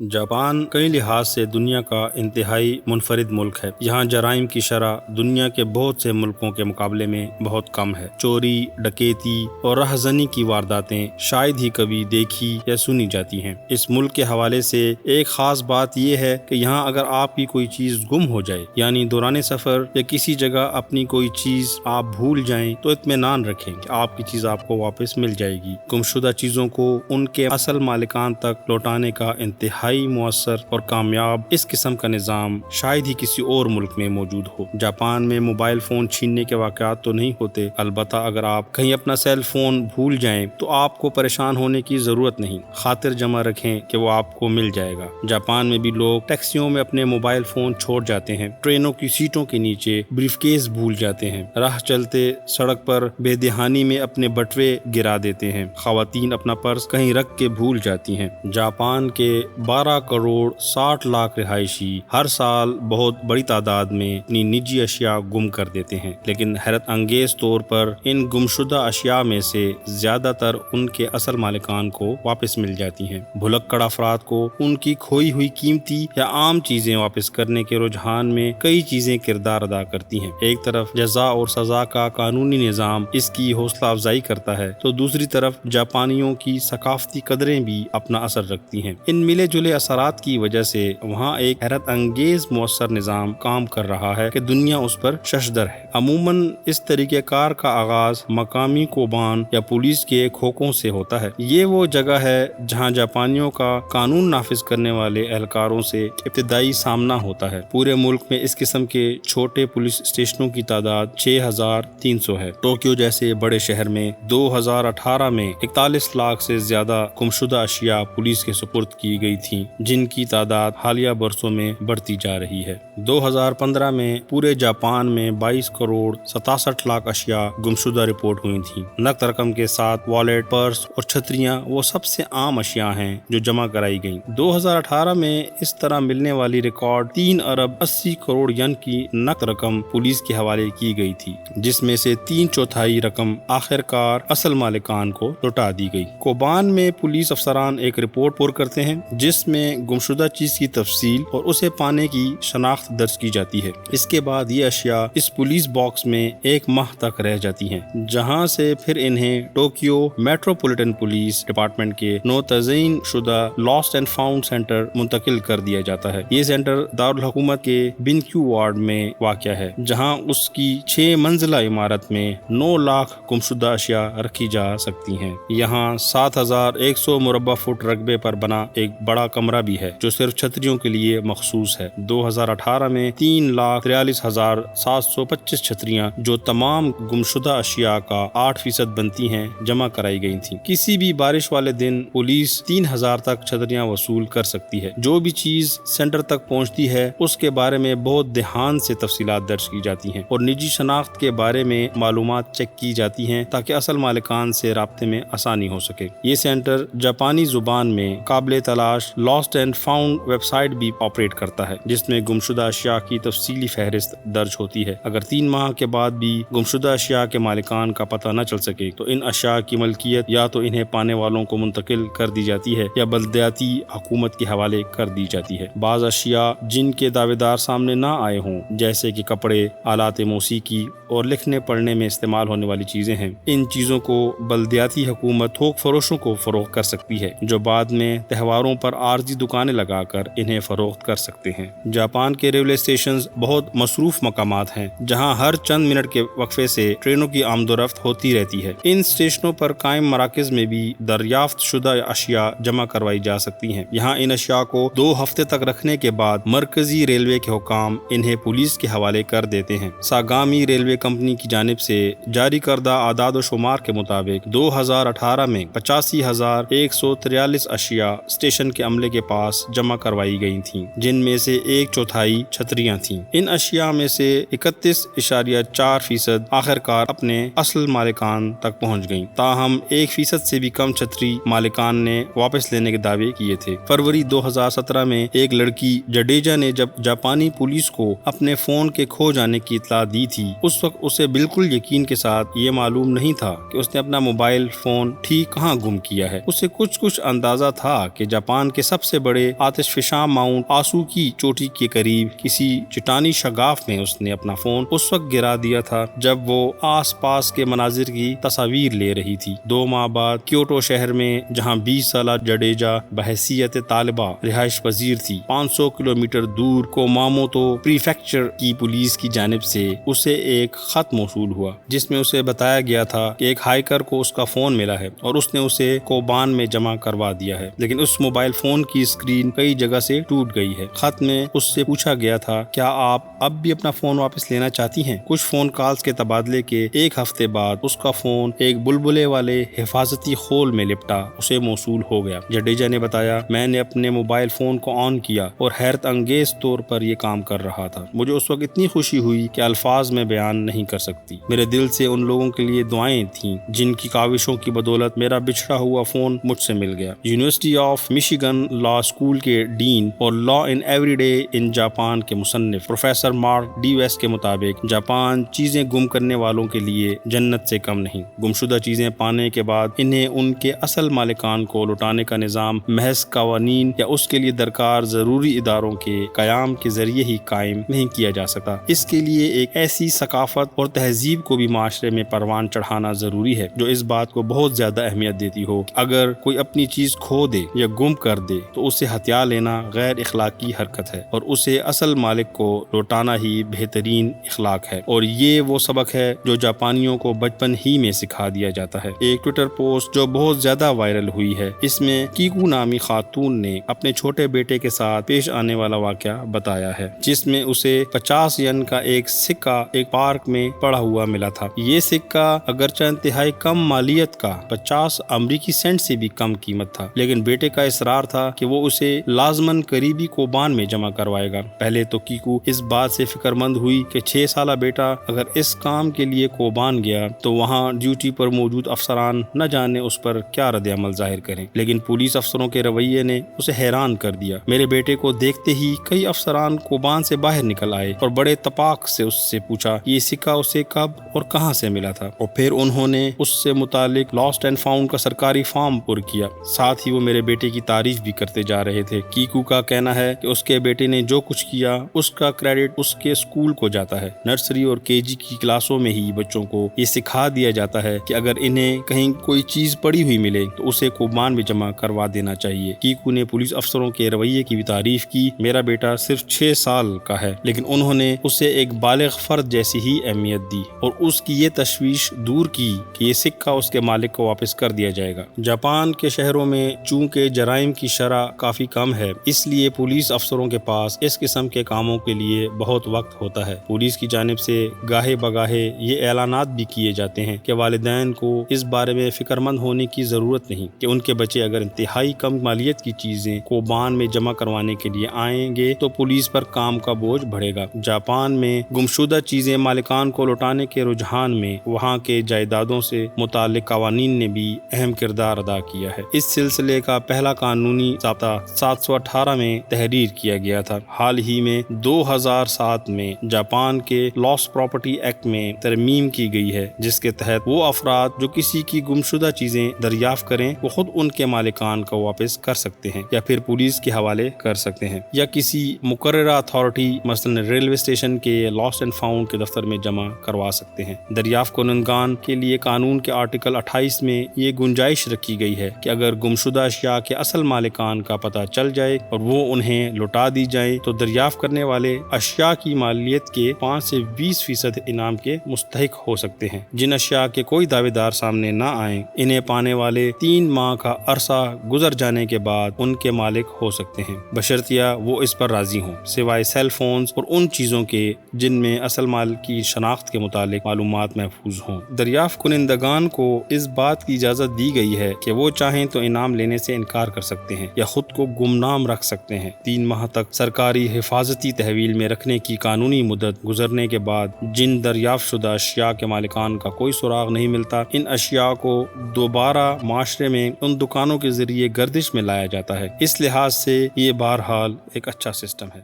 Japan کئی لحاظ سے دنیا کا انتہائی منفرد ملک ہے۔ یہاں جرائم کی شرح دنیا کے بہت سے ملکوں کے مقابلے میں بہت کم ہے۔ چوری، ڈکیتی اور رہزنی کی وارداتیں شاید ہی کبھی دیکھی یا سنی جاتی ہیں۔ اس ملک کے حوالے سے ایک خاص بات یہ ہے کہ یہاں اگر آپ کی کوئی چیز گم ہو جائے، یعنی دوران سفر یا کسی جگہ اپنی کوئی چیز آپ بھول جائیں، تو اطمینان رکھیں کہ آپ کی چیز آپ کو واپس مل جائے گی۔ گمشدہ چیزوں کو ان کے اصل مالکان تک لوٹانے کا انتہائی مؤثر اور کامیاب اس قسم کا نظام شاید ہی کسی اور ملک میں موجود ہو۔ جاپان میں موبائل فون چھیننے کے واقعات تو نہیں ہوتے، البتہ اگر آپ کہیں اپنا سیل فون بھول جائیں تو آپ کو پریشان ہونے کی ضرورت نہیں، خاطر جمع رکھیں کہ وہ آپ کو مل جائے گا۔ جاپان میں بھی لوگ ٹیکسیوں میں اپنے موبائل فون چھوڑ جاتے ہیں، ٹرینوں کی سیٹوں کے نیچے بریف کیس بھول جاتے ہیں، راہ چلتے سڑک پر بے دہانی میں اپنے بٹوے گرا دیتے ہیں، خواتین اپنا پرس کہیں رکھ کے بھول جاتی ہیں۔ جاپان کے 12 کروڑ 60 لاکھ رہائشی ہر سال بہت بڑی تعداد میں اپنی نجی اشیاء گم کر دیتے ہیں، لیکن حیرت انگیز طور پر ان گمشدہ اشیاء میں سے زیادہ تر ان کے اصل مالکان کو واپس مل جاتی ہیں۔ بھلکڑ افراد کو ان کی کھوئی ہوئی قیمتی یا عام چیزیں واپس کرنے کے رجحان میں کئی چیزیں کردار ادا کرتی ہیں۔ ایک طرف جزا اور سزا کا قانونی نظام اس کی حوصلہ افزائی کرتا ہے، تو دوسری طرف جاپانیوں کی ثقافتی قدریں بھی اپنا اثر رکھتی ہیں۔ ان ملے جلے اثرات کی وجہ سے وہاں ایک حیرت انگیز مؤثر نظام کام کر رہا ہے کہ دنیا اس پر ششدر ہے۔ عموماً اس طریقہ کار کا آغاز مقامی کوبان یا پولیس کے کھوکوں سے ہوتا ہے۔ یہ وہ جگہ ہے جہاں جاپانیوں کا قانون نافذ کرنے والے اہلکاروں سے ابتدائی سامنا ہوتا ہے۔ پورے ملک میں اس قسم کے چھوٹے پولیس اسٹیشنوں کی تعداد 6300 ہے۔ ٹوکیو جیسے بڑے شہر میں 2018 میں 41 لاکھ سے زیادہ گمشدہ اشیاء پولیس کے سپرد کی گئی تھیں، جن کی تعداد حالیہ برسوں میں بڑھتی جا رہی ہے۔ 2015 میں پورے جاپان میں 22 کروڑ 67 لاکھ اشیاء گمشدہ رپورٹ ہوئی تھیں۔ نقد رقم کے ساتھ والیٹ، پرس اور چھتریاں وہ سب سے عام اشیاء ہیں جو جمع کرائی گئیں۔ 2018 میں اس طرح ملنے والی ریکارڈ 3 ارب 80 کروڑ ین کی نقد رقم پولیس کے حوالے کی گئی تھی، جس میں سے 3/4 رقم آخر کار اصل مالکان کو لوٹا دی گئی۔ کوبان میں پولیس افسران ایک رپورٹ پر کرتے ہیں جس میں گمشدہ چیز کی تفصیل اور اسے پانے کی شناخت درج کی جاتی ہے۔ اس کے بعد یہ اشیاء اس پولیس باکس میں 1 ماہ تک رہ جاتی ہیں، جہاں سے پھر انہیں ٹوکیو میٹروپولیٹن پولیس ڈپارٹمنٹ کے نو تزئین شدہ لاسٹ اینڈ فاؤنڈ سینٹر منتقل کر دیا جاتا ہے۔ یہ سینٹر دارالحکومت کے بنکیو وارڈ میں واقع ہے، جہاں اس کی 6 منزلہ عمارت میں 9 لاکھ گمشدہ اشیاء رکھی جا سکتی ہیں۔ یہاں 7100 مربع فٹ رقبے پر بنا ایک بڑا کمرہ بھی ہے جو صرف چھتریوں کے لیے مخصوص ہے۔ 2018 میں 3,43,725 چھتریاں، جو تمام گمشدہ اشیاء کا 8% بنتی ہیں، جمع کرائی گئی تھیں۔ کسی بھی بارش والے دن پولیس 3000 تک چھتریاں وصول کر سکتی ہے۔ جو بھی چیز سینٹر تک پہنچتی ہے اس کے بارے میں بہت دھیان سے تفصیلات درج کی جاتی ہیں اور نجی شناخت کے بارے میں معلومات چیک کی جاتی ہیں تاکہ اصل مالکان سے رابطے میں آسانی ہو سکے۔ یہ سینٹر جاپانی زبان میں قابل تلاش lost and found website بھی آپریٹ کرتا ہے، جس میں گمشدہ اشیاء کی تفصیلی فہرست درج ہوتی ہے۔ اگر 3 ماہ کے بعد بھی گمشدہ اشیاء کے مالکان کا پتہ نہ چل سکے تو ان اشیاء کی ملکیت یا تو انہیں پانے والوں کو منتقل کر دی جاتی ہے یا بلدیاتی حکومت کے حوالے کر دی جاتی ہے۔ بعض اشیاء جن کے دعوے دار سامنے نہ آئے ہوں، جیسے کہ کپڑے، آلات موسیقی اور لکھنے پڑھنے میں استعمال ہونے والی چیزیں ہیں، ان چیزوں کو بلدیاتی حکومت تھوک فروشوں کو فروخت کر سکتی ہے، جو بعد میں تہواروں پر عارضی دکانیں لگا کر انہیں فروخت کر سکتے ہیں۔ جاپان کے ریلوے اسٹیشنز بہت مصروف مقامات ہیں جہاں ہر چند منٹ کے وقفے سے ٹرینوں کی آمد و رفت ہوتی رہتی ہے۔ ان اسٹیشنوں پر قائم مراکز میں بھی دریافت شدہ اشیاء جمع کروائی جا سکتی ہیں۔ یہاں ان اشیاء کو 2 ہفتے تک رکھنے کے بعد مرکزی ریلوے کے حکام انہیں پولیس کے حوالے کر دیتے ہیں۔ ساگامی ریلوے کمپنی کی جانب سے جاری کردہ اعداد و شمار کے مطابق 2018 میں 85,143 اشیاء اسٹیشن کے عملے کے پاس جمع کروائی گئی تھیں، جن میں سے 1/4 چھتریاں تھیں۔ ان اشیاء میں سے 31.4% آخر کار اپنے اصل مالکان تک پہنچ گئیں، تاہم 1% سے بھی کم چھتری مالکان نے واپس لینے کے دعوے کیے تھے۔ فروری 2017 میں ایک لڑکی جڈیجا نے جب جاپانی پولیس کو اپنے فون کے کھو جانے کی اطلاع دی تھی، اس وقت اسے بالکل یقین کے ساتھ یہ معلوم نہیں تھا کہ اس نے اپنا موبائل فون ٹھیک کہاں گم کیا ہے۔ اسے کچھ اندازہ تھا کہ جاپان کے سب سے بڑے آتش فشاں ماؤنٹ آسو کی چوٹی کے قریب کسی چٹانی شگاف میں اس نے اپنا فون اس وقت گرا دیا تھا جب وہ آس پاس کے مناظر کی تصاویر لے رہی تھی۔ 2 ماہ بعد کیوٹو شہر میں جہاں 20 سالہ جڈیجا بحیثیت طالبہ رہائش پذیر تھی، 500 کلومیٹر دور کوماموتو پریفیکچر کی پولیس کی جانب سے اسے ایک خط موصول ہوا جس میں اسے بتایا گیا تھا کہ ایک ہائیکر کو اس کا فون ملا ہے اور اس نے اسے کوبان میں جمع کروا دیا ہے، لیکن اس موبائل فون کی اسکرین کئی جگہ سے ٹوٹ گئی ہے۔ خط میں اس سے پوچھا گیا تھا، کیا آپ اب بھی اپنا فون واپس لینا چاہتی ہیں؟ کچھ فون کالز کے تبادلے کے 1 ہفتے بعد اس کا فون ایک بلبلے والے حفاظتی خول میں لپٹا اسے موصول ہو گیا۔ جڈیجا نے بتایا، میں نے اپنے موبائل فون کو آن کیا اور حیرت انگیز طور پر یہ کام کر رہا تھا۔ مجھے اس وقت اتنی خوشی ہوئی کہ الفاظ میں بیان نہیں کر سکتی۔ میرے دل سے ان لوگوں کے لیے دعائیں تھیں جن کی کاوشوں کی بدولت میرا بچھڑا ہوا فون مجھ سے مل گیا۔ University of Michigan law school کے ڈین اور law in every day in Japan کے مصنف پروفیسر مارک ڈی ویس کے مطابق جاپان چیزیں گم کرنے والوں کے لیے جنت سے کم نہیں۔ گمشدہ چیزیں پانے کے بعد انہیں ان کے اصل مالکان کو لوٹانے کا نظام محض قوانین یا اس کے لیے درکار ضروری اداروں کے قیام کے ذریعے ہی قائم نہیں کیا جا سکتا۔ اس کے لیے ایک ایسی ثقافت اور تہذیب کو بھی معاشرے میں پروان چڑھانا ضروری ہے جو اس بات کو بہت زیادہ اہمیت دیتی ہو کہ اگر کوئی اپنی چیز کھو دے یا گم کر دے تو اسے ہتھیار لینا غیر اخلاقی حرکت ہے اور اسے اصل مالک کو لوٹانا ہی بہترین اخلاق ہے، اور یہ وہ سبق ہے جو جاپانیوں کو بچپن ہی میں سکھا دیا جاتا ہے۔ ایک ٹویٹر پوسٹ جو بہت زیادہ وائرل ہوئی ہے، اس میں کیکو نامی خاتون نے اپنے چھوٹے بیٹے کے ساتھ پیش آنے والا واقعہ بتایا ہے جس میں اسے 50 ین کا ایک سکہ ایک پارک میں پڑا ہوا ملا تھا۔ یہ سکہ اگرچہ انتہائی کم مالیت کا 50 امریکی سینٹ سے بھی کم قیمت تھا، لیکن بیٹے کا اصرار تھا کہ وہ اسے لازماً قریبی کوبان میں جمع کروائے گا۔ پہلے تو کیکو اس بات سے فکر مند ہوئی کہ 6 سالہ بیٹا اگر اس کام کے لیے کوبان گیا تو وہاں ڈیوٹی پر موجود افسران نہ جانے اس پر کیا رد عمل ظاہر کریں، لیکن پولیس افسروں کے رویے نے اسے حیران کر دیا۔ میرے بیٹے کو دیکھتے ہی کئی افسران کوبان سے باہر نکل آئے اور بڑے تپاک سے اس سے پوچھا یہ سکہ اسے کب اور کہاں سے ملا تھا، اور پھر انہوں نے اس سے متعلق لاسٹ اینڈ فاؤنڈ کا سرکاری فارم پر کیا۔ ساتھ ہی وہ میرے بیٹے کی تعریف بھی کرتے جا رہے تھے۔ کیکو کا کہنا ہے کہ اس کے بیٹے نے جو کچھ کیا اس کا کریڈٹ اس کے اسکول کو جاتا ہے۔ نرسری اور KG کی کلاسوں میں ہی بچوں کو یہ سکھا دیا جاتا ہے کہ اگر انہیں کہیں کوئی چیز پڑی ہوئی ملے تو اسے کوبان میں جمع کروا دینا چاہیے۔ کیکو نے پولیس افسروں کے رویے کی بھی تعریف کی۔ میرا بیٹا صرف 6 سال کا ہے، لیکن انہوں نے اسے ایک بالغ فرد جیسی ہی اہمیت دی اور اس کی یہ تشویش دور کی کہ یہ سکہ اس کے مالک کو واپس کر دیا جائے گا۔ جاپان کے شہروں میں چونکہ جرائم کی شرح کافی کم ہے، اس لیے پولیس افسروں کے پاس اس قسم کے کاموں کے لیے بہت وقت ہوتا ہے۔ پولیس کی جانب سے گاہے بگاہے یہ اعلانات بھی کیے جاتے ہیں کہ والدین کو اس بارے میں فکر مند ہونے کی ضرورت نہیں کہ ان کے بچے اگر انتہائی کم مالیت کی چیزیں کوبان میں جمع کروانے کے لیے آئیں گے تو پولیس پر کام کا بوجھ بڑھے گا۔ جاپان میں گمشدہ چیزیں مالکان کو لوٹانے کے رجحان میں وہاں کے جائیدادوں سے متعلق قوانین نے بھی اہم کردار ادا کیا ہے۔ اس سلسلے کا پہلا قانونی ضابطہ 718 میں تحریر کیا گیا تھا۔ حال ہی میں 2007 میں جاپان کے لاس پراپرٹی ایکٹ میں ترمیم کی گئی ہے جس کے تحت وہ افراد جو کسی کی گمشدہ چیزیں دریافت کریں وہ خود ان کے مالکان کو واپس کر سکتے ہیں یا پھر پولیس کے حوالے کر سکتے ہیں یا کسی مقررہ اتھارٹی مثلا ریلوے اسٹیشن کے لاسٹ اینڈ فاؤنڈ کے دفتر میں جمع کروا سکتے ہیں۔ دریافت کنندگان کے لیے قانون کے آرٹیکل 28 میں یہ گنجائش رکھی گئی ہے کہ اگر گمشدہ اشیاء کے اصل مالکان کا پتہ چل جائے اور وہ انہیں لوٹا دی جائیں تو دریافت کرنے والے اشیاء کی مالیت کے 5 سے 20% انعام کے مستحق ہو سکتے ہیں۔ جن اشیاء کے کوئی دعوے دار سامنے نہ آئیں انہیں پانے والے 3 ماہ کا عرصہ گزر جانے کے بعد ان کے مالک ہو سکتے ہیں بشرطیہ وہ اس پر راضی ہوں، سوائے سیل فونز اور ان چیزوں کے جن میں اصل مال کی شناخت کے متعلق معلومات محفوظ ہوں۔ دریافت کنندگان کو اس بات کی اجازت دی گئی ہے کہ وہ چاہیں تو انعام لینے سے انکار کر سکتے ہیں یا خود کو گمنام رکھ سکتے ہیں۔ 3 ماہ تک سرکاری حفاظتی تحویل میں رکھنے کی قانونی مدت گزرنے کے بعد جن دریافت شدہ اشیاء کے مالکان کا کوئی سراغ نہیں ملتا ان اشیاء کو دوبارہ معاشرے میں ان دکانوں کے ذریعے گردش میں لایا جاتا ہے۔ اس لحاظ سے یہ بہرحال ایک اچھا سسٹم ہے۔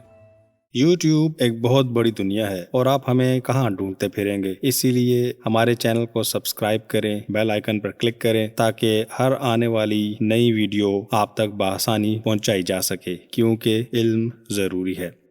YouTube ایک بہت بڑی دنیا ہے اور آپ ہمیں کہاں ڈھونڈتے پھریں گے، اسی لیے ہمارے چینل کو سبسکرائب کریں، بیل آئیکن پر کلک کریں تاکہ ہر آنے والی نئی ویڈیو آپ تک بآسانی پہنچائی جا سکے، کیونکہ علم ضروری ہے۔